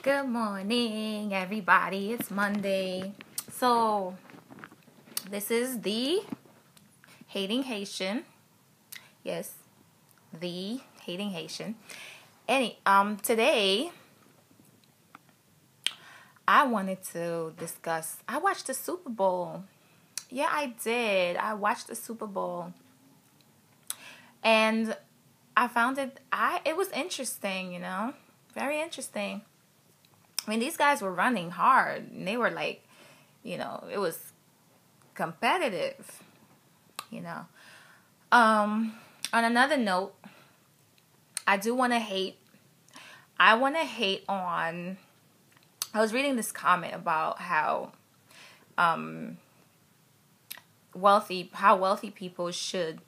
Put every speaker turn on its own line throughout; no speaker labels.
Good morning, everybody. It's Monday. So, this is the Hating Haitian. Yes, the Hating Haitian. Today I wanted to discuss. I watched the Super Bowl. Yeah, I did. I watched the Super Bowl. And I found it was interesting, very interesting. I mean, these guys were running hard, and they were like, it was competitive, On another note, I want to hate on. I was reading this comment about how wealthy people should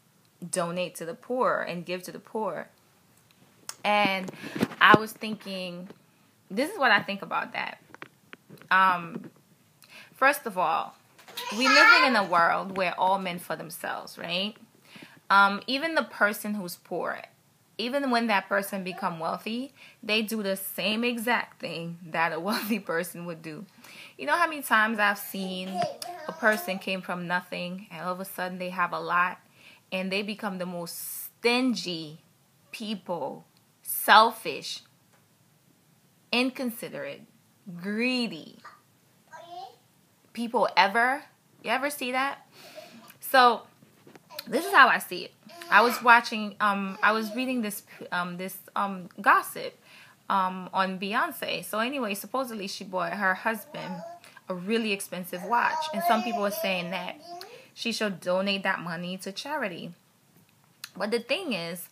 donate to the poor and give to the poor, and I was thinking. This is what I think about that. First of all, we're living in a world where all men for themselves, right? Even the person who's poor, even when that person become wealthy, they do the same exact thing that a wealthy person would do. You know how many times I've seen a person came from nothing and all of a sudden they have a lot and they become the most stingy people, selfish, inconsiderate, greedy people ever. You ever see that? So this is how I see it. I was reading this gossip on Beyonce. So anyway, supposedly she bought her husband a really expensive watch, and some people are saying that she should donate that money to charity. But the thing is,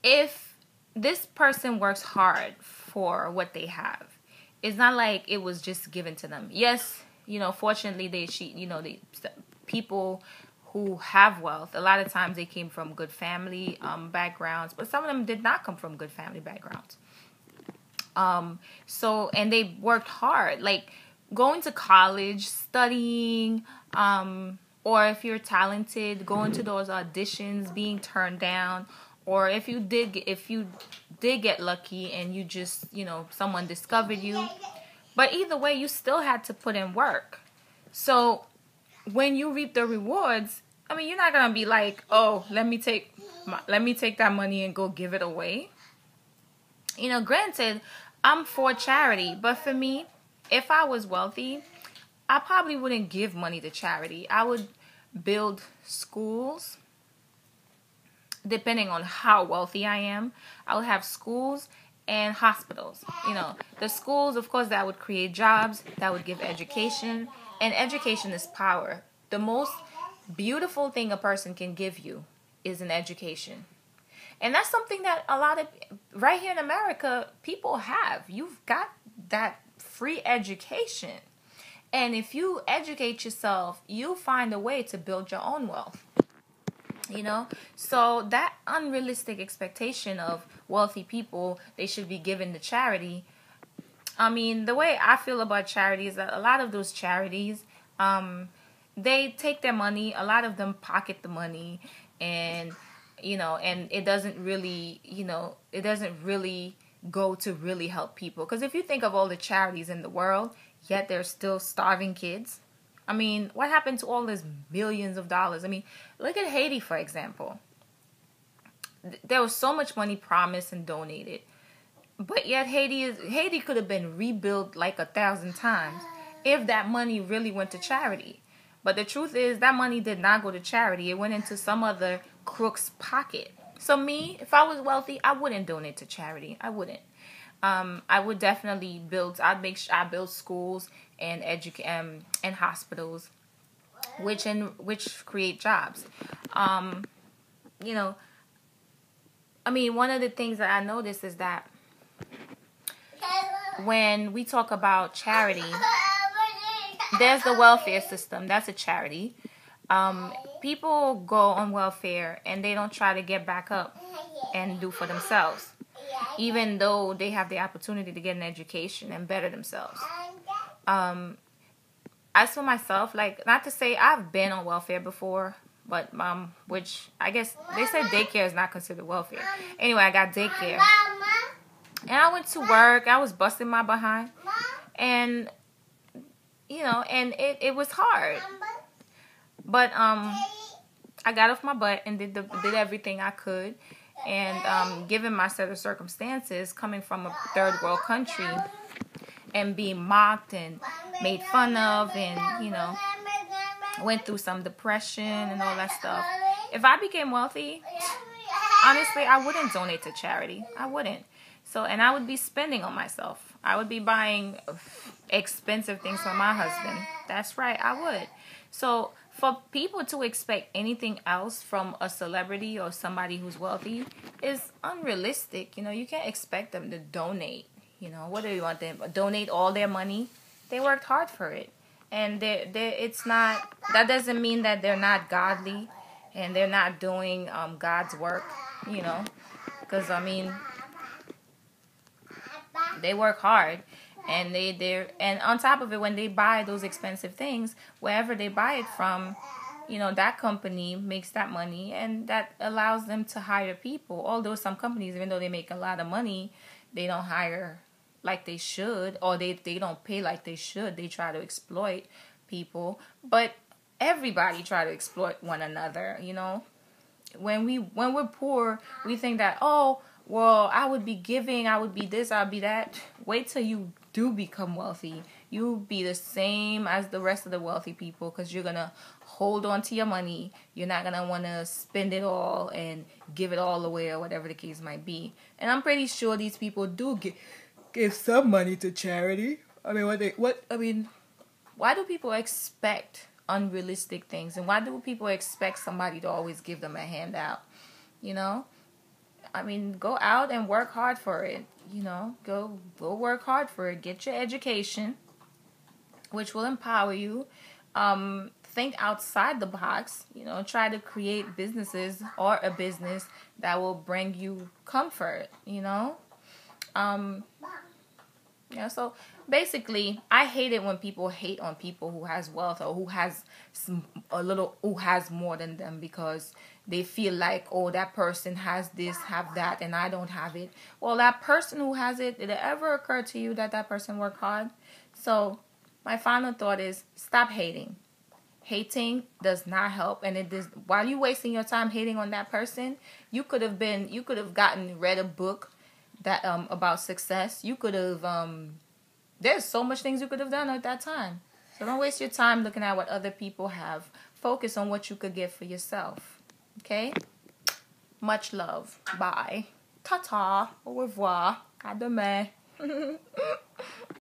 if this person works hard for what they have, it's not like it was just given to them. Yes, fortunately people who have wealth, a lot of times they came from good family backgrounds, but some of them did not come from good family backgrounds. And they worked hard, like going to college, studying, or if you're talented, going to those auditions, being turned down, or if you did get lucky and you just, someone discovered you. But either way, you still had to put in work. So when you reap the rewards, I mean, you're not going to be like, oh, let me take that money and go give it away. Granted, I'm for charity, but for me, if I was wealthy, I probably wouldn't give money to charity. I would build schools. Depending on how wealthy I am, I would have schools and hospitals. The schools, of course, that would create jobs, that would give education, and education is power. The most beautiful thing a person can give you is an education. And that's something that a lot of, right here in America, people have. You've got that free education. And if you educate yourself, you'll find a way to build your own wealth. So that unrealistic expectation of wealthy people, they should be given to charity. I mean, the way I feel about charity is that a lot of those charities, they take their money, a lot of them pocket the money, and it doesn't really go to really help people. Because if you think of all the charities in the world, yet there's still starving kids. I mean, what happened to all these millions of dollars? I mean, look at Haiti, for example. There was so much money promised and donated, but yet Haiti could have been rebuilt like 1,000 times if that money really went to charity. But the truth is that money did not go to charity. It went into some other crook's pocket. So me, if I was wealthy, I wouldn't donate to charity. I wouldn't. I would definitely I build schools and and hospitals, which create jobs. I mean, one of the things that I noticed is that when we talk about charity, there's the welfare system. That's a charity. People go on welfare and they don't try to get back up and do for themselves, even though they have the opportunity to get an education and better themselves. As for myself, like, not to say I've been on welfare before, but which I guess they said daycare is not considered welfare. Anyway, I got daycare. And I went to work. I was busting my behind. And, and it was hard. But I got off my butt and did everything I could. And given my set of circumstances, coming from a third world country and being mocked and made fun of, and went through some depression and all that stuff. If I became wealthy, honestly, I wouldn't donate to charity. I wouldn't. So, and I would be spending on myself. I would be buying expensive things for my husband. That's right, I would. So, for people to expect anything else from a celebrity or somebody who's wealthy is unrealistic. You can't expect them to donate. What do you want them to donate all their money? They worked hard for it. And it's not, that doesn't mean that they're not godly and they're not doing God's work, because they work hard, and and on top of it, when they buy those expensive things, wherever they buy it from, that company makes that money, and that allows them to hire people. Although some companies, even though they make a lot of money, they don't hire like they should, or they don't pay like they should. They try to exploit people, but everybody try to exploit one another. When we're poor, we think that, oh, well, I would be giving, I would be this, I would be that. Wait till you do become wealthy. You'll be the same as the rest of the wealthy people, because you're gonna hold on to your money. You're not gonna want to spend it all and give it all away, or whatever the case might be. And I'm pretty sure these people do give some money to charity. Why do people expect unrealistic things? And why do people expect somebody to always give them a handout? Go out and work hard for it. Go work hard for it. Get your education, which will empower you. Think outside the box. Try to create businesses or a business that will bring you comfort. So basically, I hate it when people hate on people who has wealth, or who has more than them, because they feel like, oh, that person has this, have that, and I don't have it. Well, that person who has it, did it ever occur to you that person worked hard? So my final thought is, stop hating. Hating does not help, and while you're wasting your time hating on that person, you could have read a book that about success. You could have there's so much things you could have done at that time. So don't waste your time looking at what other people have. Focus on what you could get for yourself. Okay? Much love. Bye. Ta-ta. Au revoir. À demain.